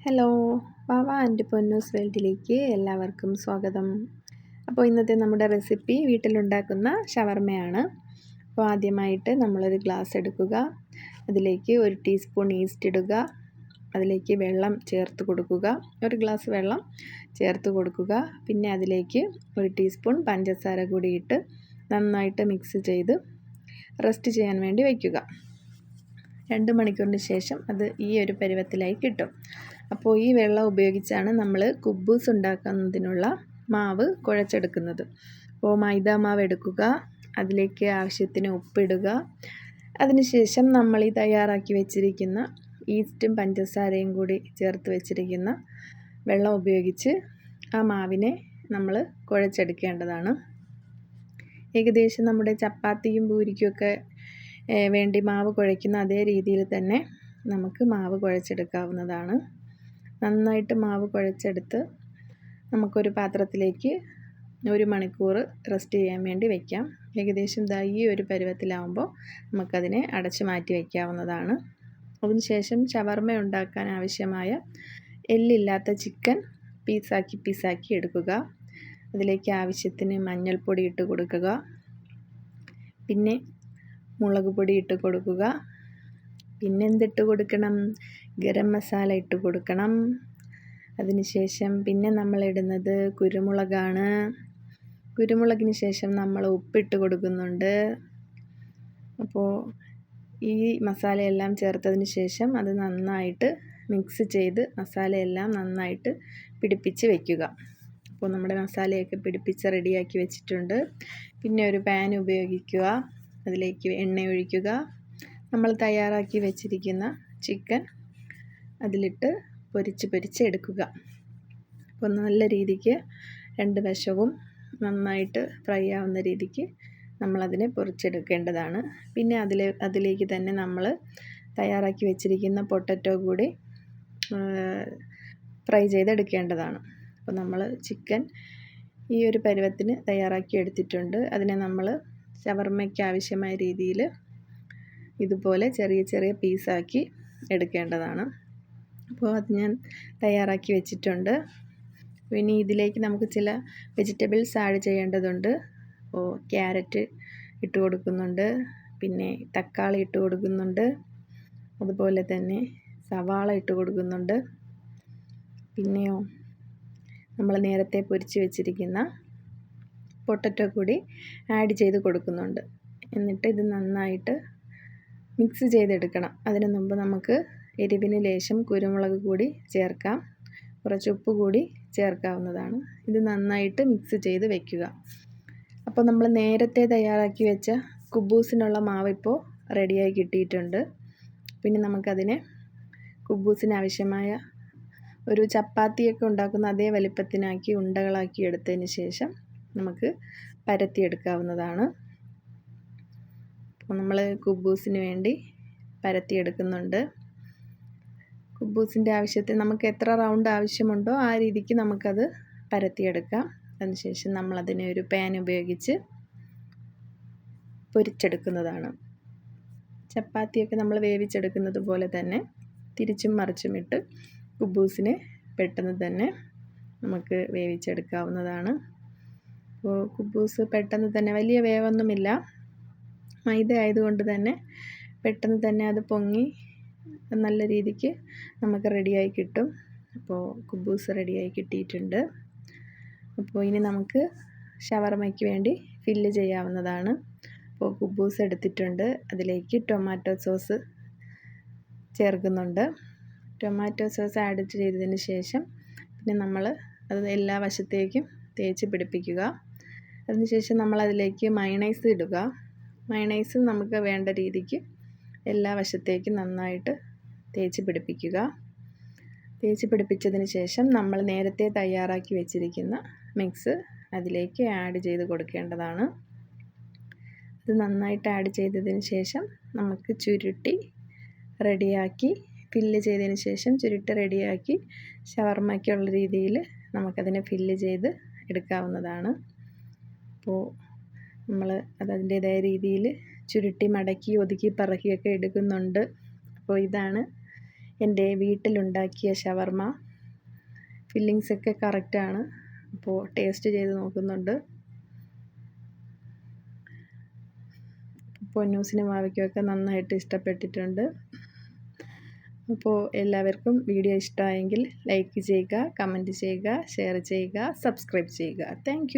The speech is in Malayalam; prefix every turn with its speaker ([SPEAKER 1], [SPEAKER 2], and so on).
[SPEAKER 1] ഹലോ, വാവ ആൻഡ് പൊന്നൂസ് വേൾഡിലേക്ക് എല്ലാവർക്കും സ്വാഗതം. അപ്പോൾ ഇന്നത്തെ നമ്മുടെ റെസിപ്പി വീട്ടിലുണ്ടാക്കുന്ന ഷവർമയാണ്. അപ്പോൾ ആദ്യമായിട്ട് നമ്മളൊരു ഗ്ലാസ് എടുക്കുക, അതിലേക്ക് 1 ടീസ്പൂൺ ഈസ്റ്റ് ഇടുക, അതിലേക്ക് വെള്ളം ചേർത്ത് കൊടുക്കുക, 1 ഗ്ലാസ് വെള്ളം ചേർത്ത് കൊടുക്കുക. പിന്നെ അതിലേക്ക് 1 ടീസ്പൂൺ പഞ്ചസാര കൂടി ഇട്ട് നന്നായിട്ട് മിക്സ് ചെയ്ത് റെസ്റ്റ് ചെയ്യാൻ വേണ്ടി വയ്ക്കുക. 2 മണിക്കൂറിന് ശേഷം അത് ഈ ഒരു പരുവത്തിലായി കിട്ടും. അപ്പോൾ ഈ വെള്ളം ഉപയോഗിച്ചാണ് നമ്മൾ കുബ്ബൂസ് ഉണ്ടാക്കുന്നതിനുള്ള മാവ് കുഴച്ചെടുക്കുന്നത്. അപ്പോൾ മൈദ മാവ് എടുക്കുക, അതിലേക്ക് ആവശ്യത്തിന് ഉപ്പിടുക. അതിനുശേഷം നമ്മൾ ഈ തയ്യാറാക്കി വെച്ചിരിക്കുന്ന ഈസ്റ്റും പഞ്ചസാരയും കൂടി ചേർത്ത് വെച്ചിരിക്കുന്ന വെള്ളം ഉപയോഗിച്ച് ആ മാവിനെ നമ്മൾ കുഴച്ചെടുക്കേണ്ടതാണ്. ഏകദേശം നമ്മുടെ ചപ്പാത്തിയും പൂരിക്കുമൊക്കെ വേണ്ടി മാവ് കുഴയ്ക്കുന്ന അതേ രീതിയിൽ തന്നെ നമുക്ക് മാവ് കുഴച്ചെടുക്കാവുന്നതാണ്. നന്നായിട്ട് മാവ് കുഴച്ചെടുത്ത് നമുക്കൊരു പാത്രത്തിലേക്ക് 1 മണിക്കൂർ റെസ്റ്റ് ചെയ്യാൻ വേണ്ടി വയ്ക്കാം. ഏകദേശം ഈ ഒരു പരുവത്തിലാവുമ്പോൾ നമുക്കതിനെ അടച്ചു മാറ്റി വയ്ക്കാവുന്നതാണ്. അതിനുശേഷം ഷവർമ ഉണ്ടാക്കാൻ ആവശ്യമായ എല്ലില്ലാത്ത ചിക്കൻ പീസാക്കി എടുക്കുക. അതിലേക്ക് ആവശ്യത്തിന് മഞ്ഞൾപ്പൊടി ഇട്ട് കൊടുക്കുക, പിന്നെ മുളക് പൊടി ഇട്ട് കൊടുക്കുക, പിന്നെ എന്തിട്ട് കൊടുക്കണം, ഗരം മസാല ഇട്ട് കൊടുക്കണം. അതിനുശേഷം പിന്നെ നമ്മൾ ഇടുന്നത് കുരുമുളകാണ്. കുരുമുളകിന് ശേഷം നമ്മൾ ഉപ്പിട്ട് കൊടുക്കുന്നുണ്ട്. അപ്പോൾ ഈ മസാലയെല്ലാം ചേർത്തതിന് ശേഷം അത് നന്നായിട്ട് മിക്സ് ചെയ്ത് മസാലയെല്ലാം നന്നായിട്ട് പിടിപ്പിച്ച് വയ്ക്കുക. അപ്പോൾ നമ്മുടെ മസാലയൊക്കെ പിടിപ്പിച്ച് റെഡിയാക്കി വെച്ചിട്ടുണ്ട്. പിന്നെ ഒരു പാൻ ഉപയോഗിക്കുക, അതിലേക്ക് എണ്ണ ഒഴിക്കുക, നമ്മൾ തയ്യാറാക്കി വെച്ചിരിക്കുന്ന ചിക്കൻ അതിലിട്ട് പൊരിച്ച് എടുക്കുക. അപ്പോൾ നല്ല രീതിക്ക് 2 വശവും നന്നായിട്ട് ഫ്രൈ ആവുന്ന രീതിക്ക് നമ്മളതിനെ പൊരിച്ചെടുക്കേണ്ടതാണ്. പിന്നെ അതിലേക്ക് തന്നെ നമ്മൾ തയ്യാറാക്കി വെച്ചിരിക്കുന്ന പൊട്ടറ്റോ കൂടി ഫ്രൈ ചെയ്തെടുക്കേണ്ടതാണ്. അപ്പോൾ നമ്മൾ ചിക്കൻ ഈ ഒരു പരുവത്തിന് തയ്യാറാക്കി എടുത്തിട്ടുണ്ട്. അതിനെ നമ്മൾ ഷവർമയ്ക്ക് ആവശ്യമായ രീതിയിൽ ഇതുപോലെ ചെറിയ ചെറിയ പീസാക്കി എടുക്കേണ്ടതാണ്. അപ്പോൾ അത് ഞാൻ തയ്യാറാക്കി വെച്ചിട്ടുണ്ട്. ഇനി ഇതിലേക്ക് നമുക്ക് ചില വെജിറ്റബിൾസ് ആഡ് ചെയ്യേണ്ടതുണ്ട്. അപ്പോൾ ക്യാരറ്റ് ഇട്ട് കൊടുക്കുന്നുണ്ട്, പിന്നെ തക്കാളി ഇട്ട് കൊടുക്കുന്നുണ്ട്, അതുപോലെ തന്നെ സവാള ഇട്ട് കൊടുക്കുന്നുണ്ട്, പിന്നെയോ നമ്മൾ നേരത്തെ പൊരിച്ച് വെച്ചിരിക്കുന്ന പൊട്ടറ്റോ കൂടി ആഡ് ചെയ്ത് കൊടുക്കുന്നുണ്ട്. എന്നിട്ട് ഇത് നന്നായിട്ട് മിക്സ് ചെയ്തെടുക്കണം. അതിന് മുമ്പ് നമുക്ക് എരിവിന് ലേശം കുരുമുളക് കൂടി ചേർക്കാം, കുറച്ച് ഉപ്പ് കൂടി ചേർക്കാവുന്നതാണ്. ഇത് നന്നായിട്ട് മിക്സ് ചെയ്ത് വെക്കുക. അപ്പോൾ നമ്മൾ നേരത്തെ തയ്യാറാക്കി വെച്ച കുബ്ബൂസിനുള്ള മാവ് ഇപ്പോൾ റെഡിയായി കിട്ടിയിട്ടുണ്ട്. പിന്നെ നമുക്കതിനെ കുബ്ബൂസിന് ആവശ്യമായ ഒരു ചപ്പാത്തിയൊക്കെ ഉണ്ടാക്കുന്ന അതേ വലിപ്പത്തിനാക്കി ഉണ്ടകളാക്കി എടുത്തതിന് ശേഷം നമുക്ക് പരത്തിയെടുക്കാവുന്നതാണ്. അപ്പോൾ നമ്മൾ കുബ്ബൂസിന് വേണ്ടി പരത്തിയെടുക്കുന്നുണ്ട്. കുബ്ബൂസിൻ്റെ ആവശ്യത്തിന് നമുക്ക് എത്ര റൗണ്ട് ആവശ്യമുണ്ടോ ആ രീതിക്ക് നമുക്കത് പരത്തിയെടുക്കാം. അതിനുശേഷം നമ്മളതിനെ ഒരു പാൻ ഉപയോഗിച്ച് പൊരിച്ചെടുക്കുന്നതാണ്. ചപ്പാത്തിയൊക്കെ നമ്മൾ വേവിച്ചെടുക്കുന്നത് പോലെ തന്നെ തിരിച്ചും മറിച്ചും ഇട്ട് കുബ്ബൂസിനെ പെട്ടെന്ന് തന്നെ നമുക്ക് വേവിച്ചെടുക്കാവുന്നതാണ്. അപ്പോൾ കുബ്ബൂസ് പെട്ടെന്ന് തന്നെ വലിയ വേവൊന്നുമില്ല, മൈദ ആയതുകൊണ്ട് തന്നെ പെട്ടെന്ന് തന്നെ അത് പൊങ്ങി നല്ല രീതിക്ക് നമുക്ക് റെഡിയായി കിട്ടും. അപ്പോൾ കുബ്ബൂസ് റെഡിയായി കിട്ടിയിട്ടുണ്ട്. അപ്പോൾ ഇനി നമുക്ക് ഷവർമയ്ക്ക് വേണ്ടി ഫില്ല് ചെയ്യാവുന്നതാണ്. അപ്പോൾ കുബ്ബൂസ് എടുത്തിട്ടുണ്ട്, അതിലേക്ക് ടൊമാറ്റോ സോസ് ചേർക്കുന്നുണ്ട്. ടൊമാറ്റോ സോസ് ആഡ് ചെയ്തതിന് ശേഷം പിന്നെ നമ്മൾ അത് എല്ലാ വശത്തേക്കും തേച്ച് പിടിപ്പിക്കുക. അതിനുശേഷം നമ്മളതിലേക്ക് മയണൈസ് ഇടുക. മയണൈസ് നമുക്ക് വേണ്ട രീതിക്ക് എല്ലാ വശത്തേക്കും നന്നായിട്ട് തേച്ച് പിടിപ്പിക്കുക. തേച്ച് പിടിപ്പിച്ചതിന് ശേഷം നമ്മൾ നേരത്തെ തയ്യാറാക്കി വെച്ചിരിക്കുന്ന മിക്സ് അതിലേക്ക് ആഡ് ചെയ്ത് കൊടുക്കേണ്ടതാണ്. ഇത് നന്നായിട്ട് ആഡ് ചെയ്തതിന് ശേഷം നമുക്ക് ചുരുട്ടി റെഡിയാക്കി ഫില്ല് ചെയ്തതിന് ശേഷം ചുരുട്ടി റെഡിയാക്കി ഷവർമയ്ക്കുള്ള രീതിയിൽ നമുക്കതിനെ ഫില്ല് ചെയ്ത് എടുക്കാവുന്നതാണ്. അപ്പോൾ നമ്മൾ അതിൻ്റേതായ രീതിയിൽ ചുരുട്ടി മടക്കി ഒതുക്കി പറക്കിയൊക്കെ എടുക്കുന്നുണ്ട്. അപ്പോൾ ഇതാണ് എൻ്റെ വീട്ടിലുണ്ടാക്കിയ ഷവർമ. ഫില്ലിങ്സൊക്കെ കറക്റ്റാണ്. അപ്പോൾ ടേസ്റ്റ് ചെയ്ത് നോക്കുന്നുണ്ട്. പൊന്നൂസിനും വാവയ്ക്കുമൊക്കെ നന്നായിട്ട് ഇഷ്ടപ്പെട്ടിട്ടുണ്ട്. അപ്പോൾ എല്ലാവർക്കും വീഡിയോ ഇഷ്ടമായെങ്കിൽ ലൈക്ക് ചെയ്യുക, കമൻറ്റ് ചെയ്യുക, ഷെയർ ചെയ്യുക, സബ്സ്ക്രൈബ് ചെയ്യുക. താങ്ക്